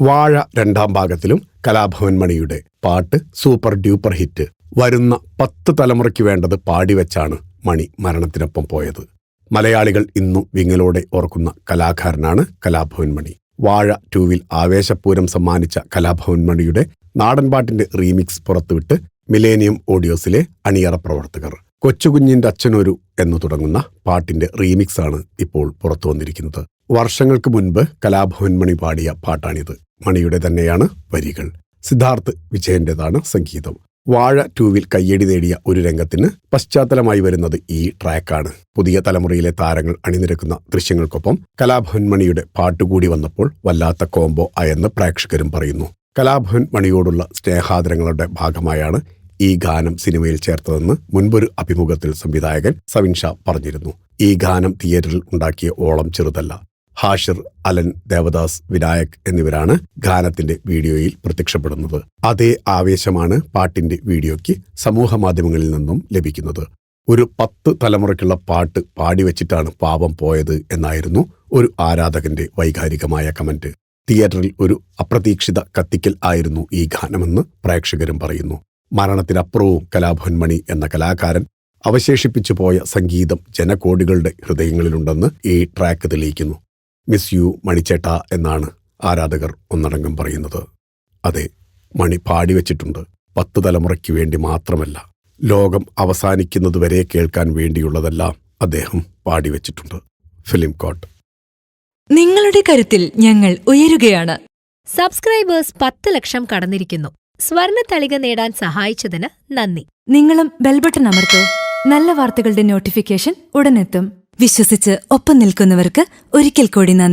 വാഴ രണ്ടാം ഭാഗത്തിലും കലാഭവൻ മണിയുടെ പാട്ട് സൂപ്പർ ഡ്യൂപ്പർ ഹിറ്റ്. വരുന്ന 10 തലമുറയ്ക്ക് വേണ്ടത് പാടിവെച്ചാണ് മണി മരണത്തിനൊപ്പം പോയത്. മലയാളികൾ ഇന്നും വിങ്ങലോടെ ഓർക്കുന്ന കലാകാരനാണ് കലാഭവൻ മണി. വാഴ 2-വിൽ ആവേശപൂരം സമ്മാനിച്ച കലാഭവൻ മണിയുടെ നാടൻപാട്ടിന്റെ റീമിക്സ് പുറത്തുവിട്ട് മിലേനിയം ഓഡിയോസിലെ അണിയറ പ്രവർത്തകർ. കൊച്ചുകുഞ്ഞിന്റെ അച്ഛനൊരു എന്നു തുടങ്ങുന്ന പാട്ടിന്റെ റീമിക്സാണ് ഇപ്പോൾ പുറത്തു വന്നിരിക്കുന്നത്. വർഷങ്ങൾക്ക് മുൻപ് കലാഭവൻ മണി പാടിയ പാട്ടാണിത്. മണിയുടെ തന്നെയാണ് വരികൾ. സിദ്ധാർത്ഥ് വിജയന്റേതാണ് സംഗീതം. വാഴ 2-വിൽ കയ്യടി നേടിയ ഒരു രംഗത്തിന് പശ്ചാത്തലമായി വരുന്നത് ഈ ട്രാക്കാണ്. പുതിയ തലമുറയിലെ താരങ്ങൾ അണിനിരക്കുന്ന ദൃശ്യങ്ങൾക്കൊപ്പം കലാഭവൻ മണിയുടെ പാട്ടുകൂടി വന്നപ്പോൾ വല്ലാത്ത കോംബോ ആയെന്ന് പ്രേക്ഷകരും പറയുന്നു. കലാഭവൻ മണിയോടുള്ള സ്നേഹാദരങ്ങളുടെ ഭാഗമായാണ് ഈ ഗാനം സിനിമയിൽ ചേർത്തതെന്ന് മുൻപൊരു അഭിമുഖത്തിൽ സംവിധായകൻ സവിൻ ഷാ പറഞ്ഞിരുന്നു. ഈ ഗാനം തിയേറ്ററിൽ ഉണ്ടാക്കിയ ഓളം ചെറുതല്ല. ഹാഷിർ, അലൻ, ദേവദാസ്, വിനായക് എന്നിവരാണ് ഗാനത്തിന്റെ വീഡിയോയിൽ പ്രത്യക്ഷപ്പെടുന്നത്. അതേ ആവേശമാണ് പാട്ടിന്റെ വീഡിയോയ്ക്ക് സമൂഹ മാധ്യമങ്ങളിൽ നിന്നും ലഭിക്കുന്നത്. ഒരു 10 തലമുറയ്ക്കുള്ള പാട്ട് പാടിവെച്ചിട്ടാണ് പാവം പോയത് എന്നായിരുന്നു ഒരു ആരാധകന്റെ വൈകാരികമായ കമന്റ്. തിയേറ്ററിൽ ഒരു അപ്രതീക്ഷിത കത്തിക്കൽ ആയിരുന്നു ഈ ഗാനമെന്ന് പ്രേക്ഷകരും പറയുന്നു. മരണത്തിനപ്പുറവും കലാഭവൻ മണി എന്ന കലാകാരൻ അവശേഷിപ്പിച്ചു പോയ സംഗീതം ജനകോടികളുടെ ഹൃദയങ്ങളിലുണ്ടെന്ന് ഈ ട്രാക്ക് തെളിയിക്കുന്നു. മിസ് യു മണിച്ചേട്ട എന്നാണ് ആരാധകർ ഒന്നടങ്കം പറയുന്നത്. അതെ, മണി പാടിവെച്ചിട്ടുണ്ട്. 10 തലമുറയ്ക്ക് വേണ്ടി മാത്രമല്ല, ലോകം അവസാനിക്കുന്നതുവരെ കേൾക്കാൻ വേണ്ടിയുള്ളതെല്ലാം അദ്ദേഹം പാടിവെച്ചിട്ടുണ്ട്. Film coat. നിങ്ങളുടെ കരുത്തിൽ ഞങ്ങൾ ഉയരുകയാണ്. സബ്സ്ക്രൈബേഴ്സ് 10 ലക്ഷം കടന്നിരിക്കുന്നു. സ്വർണ തളിക നേടാൻ സഹായിച്ചതിന് നന്ദി. നിങ്ങളും ബെൽബട്ടൺ അമർത്തോ. നല്ല വാർത്തകളുടെ നോട്ടിഫിക്കേഷൻ ഉടനെത്തും. വിശ്വസിച്ച് ഒപ്പം നിൽക്കുന്നവർക്ക് ഒരിക്കൽ കൂടി നന്ദി.